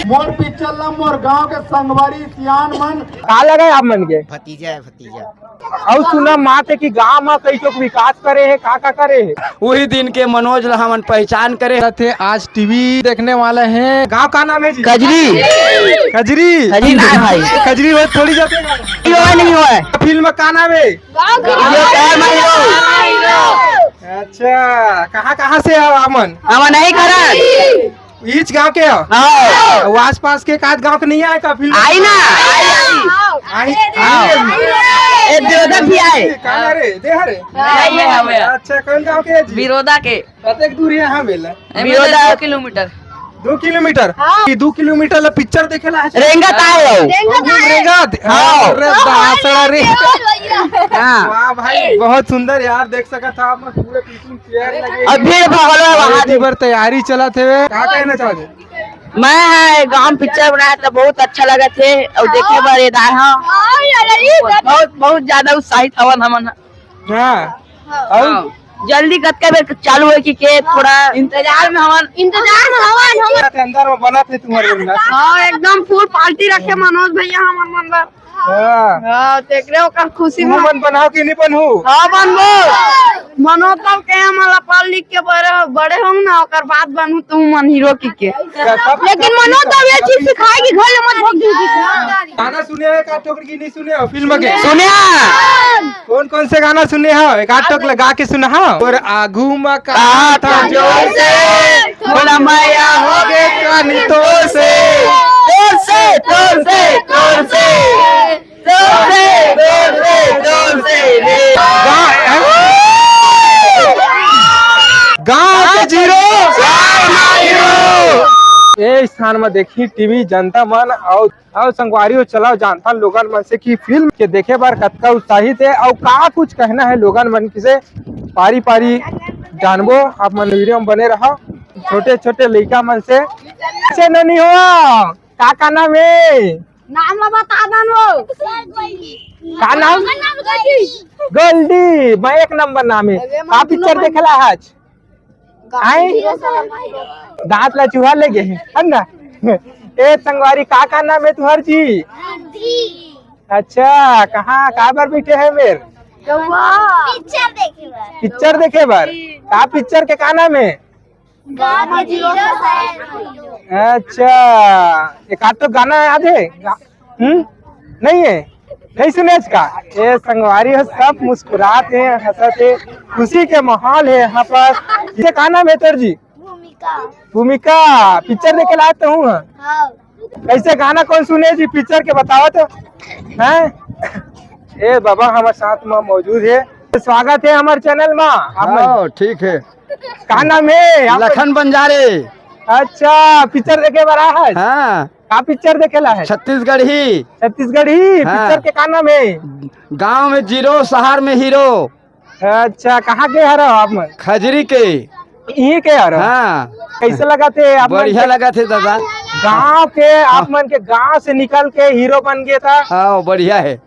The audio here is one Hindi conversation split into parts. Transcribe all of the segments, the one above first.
मोर पिक्चर ला मोर गांव के संगवारी सियान मन का लगा आप मन के भतीजा है भतीजा। और सुना माते की गांव में कई चोक विकास करे है का करे है वही दिन के मनोज ला हमन पहचान करे थे। आज टीवी देखने वाले हैं। गांव का नाम है जी? कजरी खजरी कजरी ना है भाई, खजरी वो थोड़ी जाते नहीं हुआ है। फिल्म का नाम है? अच्छा कहाँ से है अमन? हम नहीं करा इच गांव के हो? हाँ। वो आस पास के आध गांव के नहीं आए का फिल्म? आई ना आई एक दिवस भी आए। कहाँ रे? देहर रे? हमें अच्छा कौन गांव के है जी? बिरोदा के कतेक दूर है यहाँ बेला? बिरोदा 2 किलोमीटर 2 किलोमीटर? 2 किलोमीटर ला पिक्चर देखेला है? रेंगत आए रेंगत? हाँ। अरे बासड़ा रे। हाँ। वाह भाई बहुत सुंदर यार, देख सका था आप पूरे पीछे चेयर लगे। अब भीड़ भाड़ है वहाँ। आज बार तैयारी चला थे। क्या कहना चाहोगे? मैं है गांव पिक्चर बनाया था, बहुत अच्छा लगा थे और देखे बारे बहुत ज्यादा उत्साहित हवन हमन। हाँ और जल्दी कतका बेर चालू है कि थोड़ा इंतजार में हवन अंदर में बना थे तुम्हारे अंदर। हाँ एकदम फुल पार्टी रखे मनोज भैया हमार मन हाँ देख रहे हो खुशी में मन बनाओ कि नहीं बनू? हाँ बनबो मनोज तब के हमारा पढ़ लिख के बड़े होंगे ना ओकर बाद बनू तुम मन हीरो के लेकिन मनोज तब ये चीज सिखाएगी घर मत भोग दी। गाना सुने हो? एक आध टोकर की नहीं सुने हो फिल्म के? सुनिया कौन से गाना सुने हो? एक आध टोक लगा के सुना हो। और आगू में कहा था जोर से थोड़ा माया हो गए कानी तो से जोर से जोर से जोर से जोर से जोर से जोर से गाँव के जीरो ये स्थान में देखी टीवी जनता मन और संगवारी चलाओ जानता लोगन मन से कि फिल्म के देखे बार कतका उत्साहित है और का कुछ कहना है लोगन मन से पारी पारी जानबो। आप मन वीडियो में बने रहो। छोटे छोटे लड़का मन से नहीं हुआ का नाम है? नाम बता दो का नाम? गोल्डी। मैं एक नंबर नाम है। का पिक्चर देखला आज? दांत ला चूहा ले गए है ना? ए संगवारी का नाम है तुहर जी? अच्छा कहाँ बार बैठे है मेरे? पिक्चर देखे बार का पिक्चर के का नाम है? अच्छा एक आध तो गाना याद है? नहीं है? नहीं सुने का? ये संगवारी है सब मुस्कुराते हैं हंसते, खुशी के माहौल है यहाँ पर। ये का नाम है तर जी? भूमिका। पिक्चर देखे लाए तो हूँ। कैसे गाना कौन सुने जी पिक्चर के बताओ तो हैं? ए बाबा हमारे साथ में मौजूद है। स्वागत है हमारे चैनल में। हाँ ठीक है। का नाम है? लखन बंजारे। अच्छा पिक्चर देखे बड़ा है? हाँ का पिक्चर देखेला है? छत्तीसगढ़ ही। छत्तीसगढ़ ही। हाँ। पिक्चर के का नाम है? गांव में जीरो शहर में हीरो। अच्छा कहाँ के हरो आप मन? खजरी के। यही के हरो? हाँ कैसे लगा थे आप मन बढ़िया के? लगा थे दादा। गांव के आप मन के गांव से निकल के हीरो बन गया था। हाँ बढ़िया है।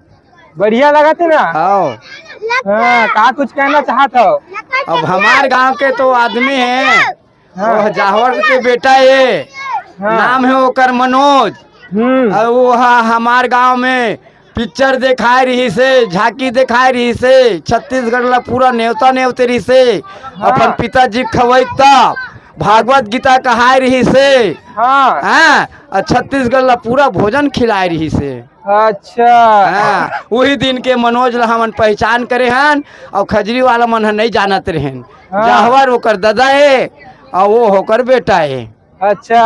बढ़िया लगा थे ना? हाँ का कुछ कहना चाहत हो? अब हमारे गांव के तो आदमी है। हाँ। वो जाहवर के बेटा है। हाँ। नाम है ओकर मनोज। और वो हमार गांव में पिक्चर दिखाई रही से, झांकी दिखाई रही से, छत्तीसगढ़ ला पूरा नेवता नेवते रही से। अपन पिताजी खवैता भागवत गीता कहाई रही से। हाँ हाँ और छत्तीसगढ़ ला पूरा भोजन खिलाई रही से। अच्छा हाँ वही दिन के मनोज ला हमन पहचान करे हन और खजरी वाला मन नहीं जानत रहेन। हाँ। जाहवर होकर दादा है और वो होकर बेटा है। अच्छा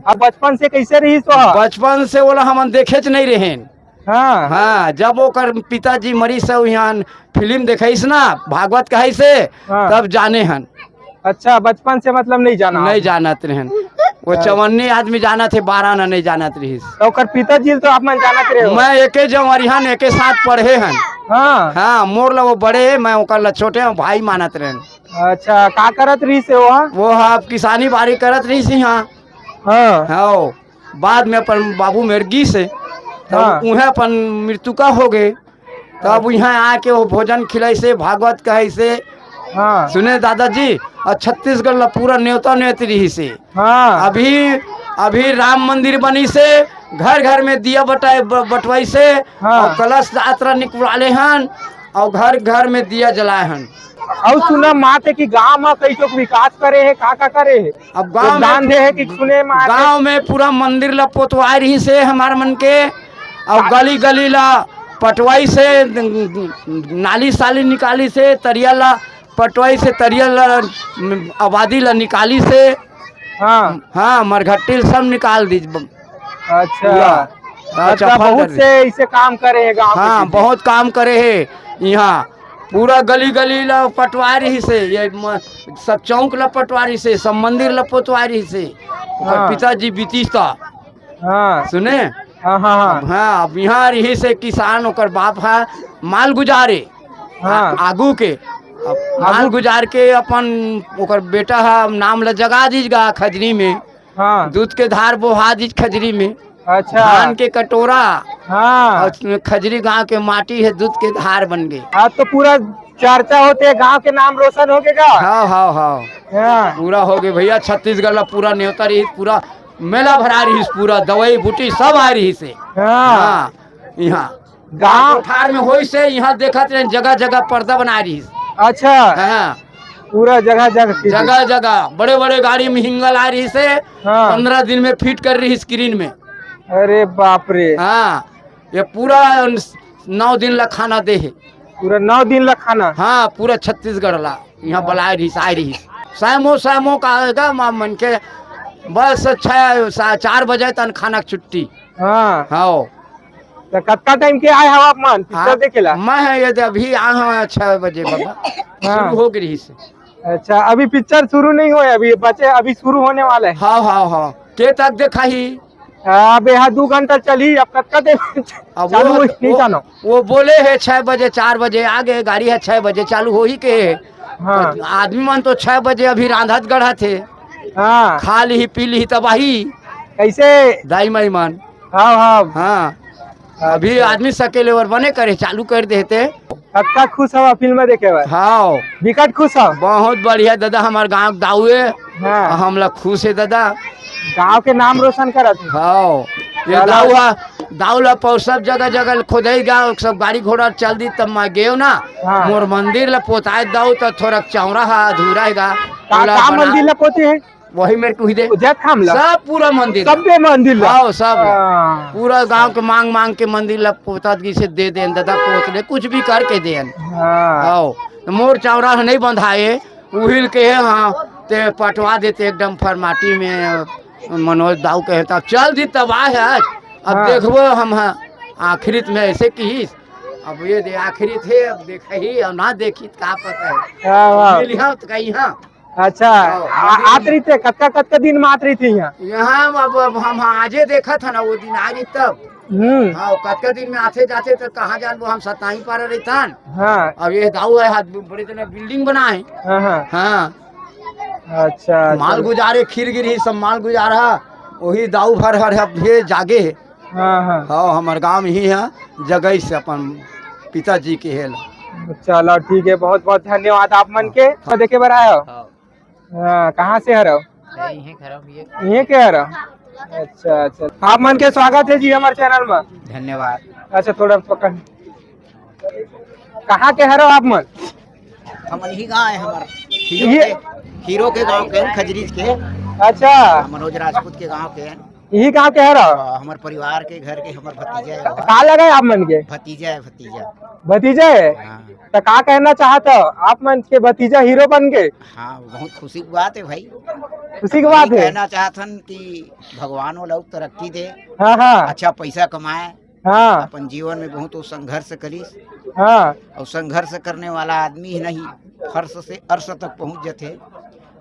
अब बचपन से कैसे रही तो? बचपन से वो हमन देखे नहीं रहेन। हाँ हाँ जब ओकर पिताजी मरी से यहाँ फिल्म देखैस ना भागवत कहै से हाँ। तब जाने हन। अच्छा बचपन से मतलब नहीं जाना? नहीं जानत रहन। वो 54 आदमी जाना थे, 12 ना नहीं जानत रही। तो ओकर पिताजी तो आप मन जानत रहे हो? मैं एके जवारी हन एके साथ पढ़े हन। हाँ हाँ मोर ला वो बड़े है, मैं ओकर ला छोटे हूँ, भाई मानत रहन। अच्छा का करत रही से वो आप किसानी बाड़ी करत रही सी। हाँ हाँ हाँ बाद में अपन बाबू मिर्गी से हाँ। तब उन्हें अपन मृत्यु का हो गए। तब यहाँ आके वो भोजन खिलाई से भागवत कहे से। हाँ सुने दादाजी और छत्तीसगढ़ ला पूरा न्योता न्योत रही से। हाँ अभी अभी राम मंदिर बनी से घर घर में दिया बटवाई से हाँ। और कलश यात्रा निकलाले हन और घर घर में दिया जलाए हन। और सुना माते की गांव में कई चोक विकास करे है का करे है अब गांव दान दे है कि सुने माते गांव में पूरा मंदिर ला पोतवाई रही से हमार मन के और गली गली ला पटवाई से नाली साली निकाली से तरिया ला पटवाई से तरिया ला आबादी ला निकाली से हाँ हाँ मरघट्टी सब निकाल दी। अच्छा अच्छा सफल बहुत कर दी। से इसे काम करे है गांव हाँ बहुत काम करे है यहाँ पूरा गली गली ला पटवा रही से ये सब चौक ला पटवा रही से सब मंदिर ला पटवा रही से हाँ। पिताजी बीतीस्ता हाँ सुने हाँ हाँ हाँ हाँ अब यहाँ रही से किसान ओकर बाप है माल गुजारे हाँ। आगू के अब माल गुजार के अपन ओकर बेटा है नाम ला जगा दीजगा खजरी में हाँ दूध के धार बोहा दीज खजरी में अच्छा धान के कटोरा हाँ और खजरी गांव के माटी है दूध के धार बन गए। आज तो पूरा चर्चा होते है गांव के नाम रोशन हो गएगा हाँ हाँ हाँ हाँ पूरा हो गए भैया छत्तीसगढ़ ला पूरा न्योता रही पूरा मेला भरा रही पूरा दवाई बूटी सब आ रही से हाँ हाँ यहाँ गांव ठार में हो से यहाँ देखा जगह जगह पर्दा बना रही अच्छा हाँ पूरा जगह जगह जगह जगह बड़े बड़े गाड़ी में हिंगल आ रही से हाँ। 15 दिन में फिट कर रही स्क्रीन में। अरे बाप रे हाँ ये पूरा 9 दिन ला खाना दे है पूरा 9 दिन ला खाना हाँ पूरा छत्तीसगढ़ ला यहाँ बलाए रही आ रही सामो का आएगा मन के बस 4 बजे तक खाना छुट्टी। हाँ हाँ तो कत्ता टाइम के आए हवा मन पिक्चर देखेला मैं है ये अभी आया हूँ 6 बजे बाबा शुरू हो गई से। अच्छा अभी पिक्चर शुरू नहीं हुआ है अभी बचे अभी शुरू होने वाला है हाँ हाँ हाँ के तक देखा ही अब यहाँ 2 घंटा चली अब कत्ता अब चालू हुई, नहीं जानो वो बोले है 6 बजे 4 बजे आगे गाड़ी है 6 बजे चालू हो ही के है। हाँ आदमी मन तो 6 बजे अभी रांधत गढ़ा थे हाँ खा ली पी ली तबाही कैसे दाई माई मान हाँ हाँ हाँ अभी आदमी सकेले और बने करे चालू कर देते। कत्ता खुश हवा फिल्म देखे हुआ हाँ विकट खुश हो बहुत बढ़िया दादा हमारे गाँव दाऊए हाँ हम लोग खुश है दादा। गांव के नाम रोशन करत है हाँ ये दाऊ ला पौ सब जगह जगह खोदाई गा सब गाड़ी घोड़ा चल दी तब मैं गए ना हाँ। मोर मंदिर ला पोताए दाऊ तो थोड़ा चौरा है अधूरा है का मंदिर ला पोते है वही मेरे को ही दे उजैत खाम ला सब पूरा मंदिर सब पे मंदिर ला हाँ सब हाँ। पूरा गांव के मांग मांग के मंदिर ला पोता से दे देन दादा पोत ले कुछ भी करके देन। हाँ आओ मोर चौरा नहीं बंधाए उहिल के है हाँ ते पटवा देते एकदम फरमाटी में मनोज दाऊ कहता चल दी तबाह है आज अब हाँ। देखबो हम आखिरी में ऐसे की अब ये दे आखिरी थे अब देखा ही और ना देखी का पता है हाँ, मिलिया तो कहीं हाँ अच्छा आत रही थे कत्ता कत्ता दिन में आत रही थी यहाँ यहाँ अब हम आजे देखा था ना वो दिन आज तब हाँ कत्का दिन में आते जाते तो कहाँ जान वो हम सताही पार रही था हाँ अब ये दाऊ है हाथ बड़े जना बिल्डिंग बना है हाँ हाँ हाँ अच्छा माल गुजारे खीर गिरी सब माल गुजारा वही दाऊ भर हर है जागे है। हाँ हाँ हाँ हमारे गांव में ही है जगह से अपन पिताजी के हेल। चलो ठीक है बहुत बहुत धन्यवाद आप मन के देखे बर आयो हाँ कहाँ से हरो ये के हरो अच्छा अच्छा आप मन के स्वागत है जी हमारे चैनल में धन्यवाद। अच्छा थोड़ा पकड़ कहाँ के हरो आप मन हम ही गाँव है हमारा ये हीरो के गांव के हैं, खजरीज के अच्छा मनोज राजपूत के गांव के हैं। यही गाँव के हरो हमारे परिवार के घर के हमारे भतीजा है कहा लगे आप मन के भतीजा है भतीजा। भतीजा है हाँ तो का कहना चाहता हो आप मन के भतीजा हीरो बन गए हाँ बहुत खुशी की बात है भाई। खुशी की बात है कहना चाहतन कि भगवान वो लोग तरक्की दे हाँ हाँ अच्छा पैसा कमाए हाँ अपन जीवन में बहुत संघर्ष करीस हाँ और संघर्ष करने वाला आदमी ही नहीं फर्श से अर्श तक पहुंच जाते।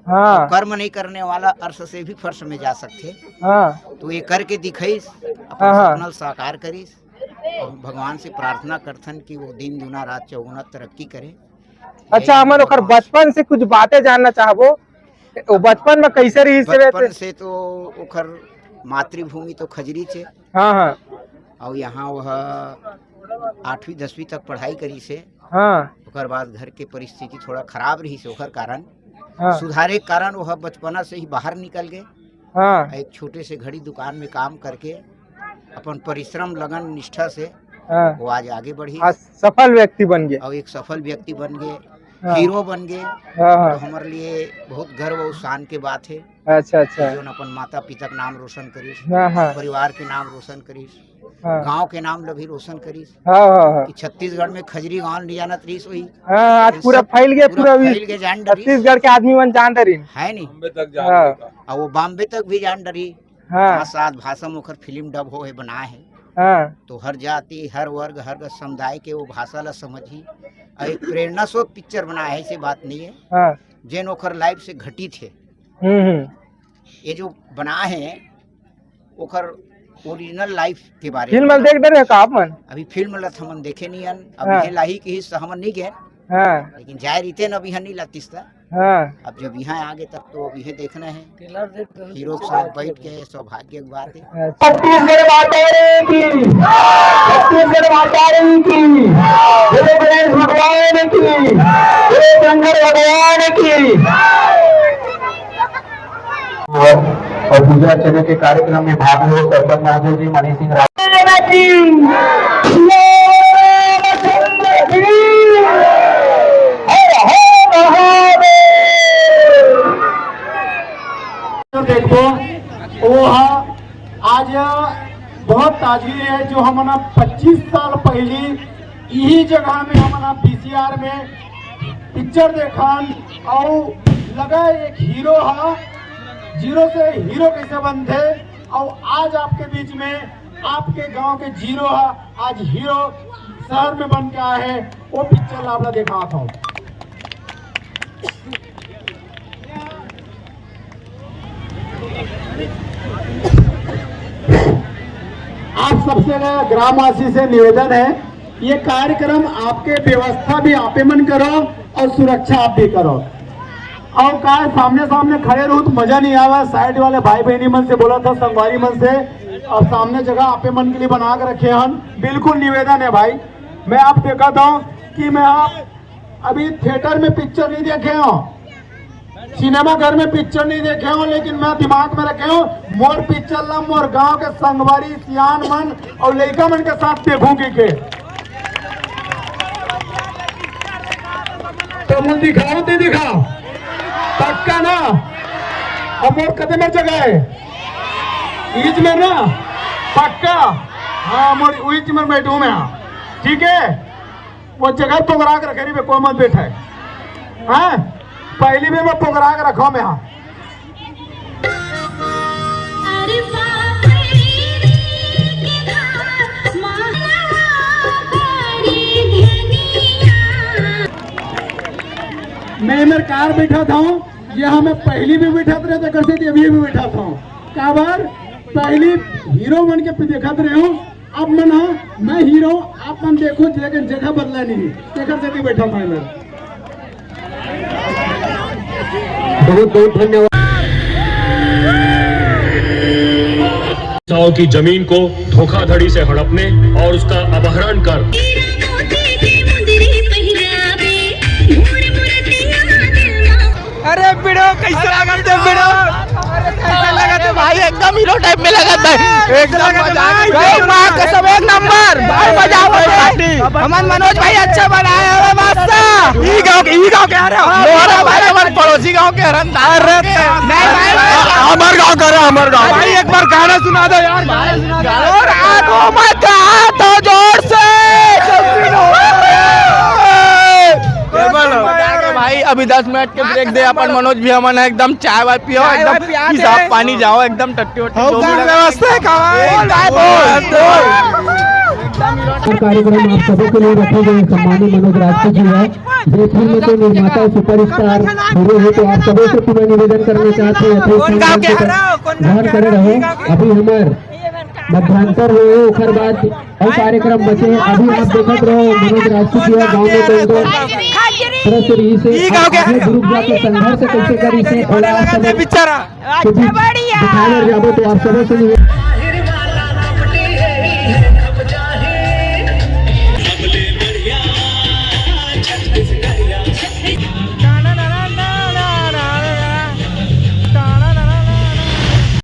हाँ कर्म नहीं करने वाला अर्श से भी फर्श में जा सकते। हाँ तो ये करके दिखाईस अपन हाँ। सपना साकार करीस और भगवान से प्रार्थना करथन कि वो दिन दुना रात चौगुना तरक्की करे। अच्छा हमन ओकर बचपन से कुछ बातें जानना चाहबो वो बचपन में कैसे रही से बचपन रहते से तो ओकर मातृभूमि तो खजरी छे हाँ हाँ और यहाँ वह 8वीं 10वीं तक पढ़ाई करी से। हाँ ओकर बाद घर के परिस्थिति थोड़ा खराब रही से ओकर कारण हाँ सुधारे के कारण वह बचपना से ही बाहर निकल गए हाँ एक छोटे से घड़ी दुकान में काम करके अपन परिश्रम लगन निष्ठा से हाँ वो आज आगे बढ़ी आज सफल व्यक्ति बन गए। और एक सफल व्यक्ति बन गए, हाँ। हीरो बन गए। हाँ तो हाँ हमारे लिए बहुत गर्व और शान के बात है अच्छा अच्छा जो अपन माता पिता का नाम रोशन करीस, हाँ हाँ परिवार के नाम रोशन करीस, हाँ गांव के नाम भी रोशन करीस। हाँ हाँ कि छत्तीसगढ़ में खजरी गांव नहीं जानत रहीस वही हाँ आज पूरा फैल गया पूरा फैल के जान डरी छत्तीसगढ़ के आदमी मन जान डरी है नहीं, हाँ और वो बॉम्बे तक भी जान डरी। हाँ 7 भाषा में ओकर फिल्म डब हो है बना है। हाँ तो हर जाति हर वर्ग हर समुदाय के वो भाषा ला समझी और एक प्रेरणा स्रोत पिक्चर बना है, ऐसी बात नहीं है हाँ जेन ओकर लाइफ से घटित है। हम्म ये जो बना है ओकर ओरिजिनल लाइफ के बारे फिल्म देख दे रहे का आप मन अभी फिल्म ला हमन देखे नहीं हन, अब हाँ। ये लाही के हिस्सा हमन नहीं गए, हाँ लेकिन जाए रीते न अभी नहीं लातिस्ता। हाँ अब जब यहाँ आगे तब तो अब यह देखना है हीरो के साथ बैठ के, सौभाग्य की बात है। छत्तीसगढ़ माता की, छत्तीसगढ़ माता की, बोलो गणेश भगवान की, बोलो शंकर भगवान की। और पूजा अर्चना के कार्यक्रम में भाग लो सरपंच महादेव जी, मनीष सिंह देखो वो आज बहुत ताजगी है जो हमना 25 साल पहले यही जगह में हमना पीसीआर में पिक्चर देखन और लगा एक हीरो है, जीरो से हीरो कैसे बनते, और आज आपके बीच में आपके गांव के जीरो है आज हीरो शहर में बन के आए हैं। वो पिक्चर आपने देखा था। आप सबसे ग्रामवासी से निवेदन है, ये कार्यक्रम आपके व्यवस्था भी आपे मन करो और सुरक्षा आप भी करो। और का सामने सामने खड़े रहो तो मजा नहीं आवा। साइड वाले भाई बहनी मन से बोला था, संगवारी मन से, और सामने जगह आपे मन के लिए बना के रखे हन। बिल्कुल निवेदन है भाई। मैं आप देखा था कि मैं आप अभी थिएटर में पिक्चर नहीं देखे हो, सिनेमा घर में पिक्चर नहीं देखे हो, लेकिन मैं दिमाग में रखे हो मोर पिक्चर ला मोर गांव के संगवारी सियान मन और लड़का मन के साथ देखूंगी के। तो मुझे दिखाओ तो दिखाओ पक्का ना। अब मोर कदम में जगह है ईज में ना, पक्का। हाँ मोर ईज में बैठू मैं, ठीक है। वो जगह पोगरा के रखे नहीं, कोई मत बैठा है। हाँ पहली भी मैं पोगरा के रखा मैं। हाँ मैं मेरे कार बैठा था, यहाँ मैं पहली भी बैठा रहे थे, कैसे थी अभी भी बैठा था। का बार पहली हीरो बन के देखा रहे हो, अब मन मैं हीरो आप मन देखो, लेकिन जगह बदला नहीं, देखकर से भी बैठा था मैं। बहुत बहुत धन्यवाद। की जमीन को धोखाधड़ी से हड़पने और उसका अपहरण कर अरे बिड़ो कैसे लगा थे बिड़ो? अरे कैसे लगा थे भाई? एकदम हीरो टाइप में लगा था, एकदम मां कसम एक नंबर भाई। बजाओ पार्टी हमन मनोज भाई अच्छा बनाए हैं बादशाह। ई गांव के आ रहे हो लोहरा भाई, हमारे पड़ोसी गांव के हरनदार रहते हैं। नहीं भाई हमारे गांव का है, हमारे गांव भाई। एक बार गाना सुना दो यार, गाना सुना दो। और आगो मत तो जोर से भाई। अभी 10 मिनट के ब्रेक दे अपन। मनोज भी हमन एकदम चाय वाय पियो, एकदम हिसाब पानी जाओ, एकदम टट्टी वट्टी व्यवस्था कार्यक्रम आप सबों के लिए रखे गए। सम्मानित मनोज राजपूत जी है, जो फिल्म के निर्माता सुपरस्टार हीरो है। तो आप सबों से पूरा निवेदन करना चाहते हैं ध्यान करे रहो। अभी हमारे मध्यांतर हुए ओखर बाद और कार्यक्रम बचे। अभी आप देखते रहो मनोज राजपूत जी गाँव में तो उनको तरह से ग्रुप जाके संघर्ष कैसे करी से दिखाने जाबो। तो आप सबों से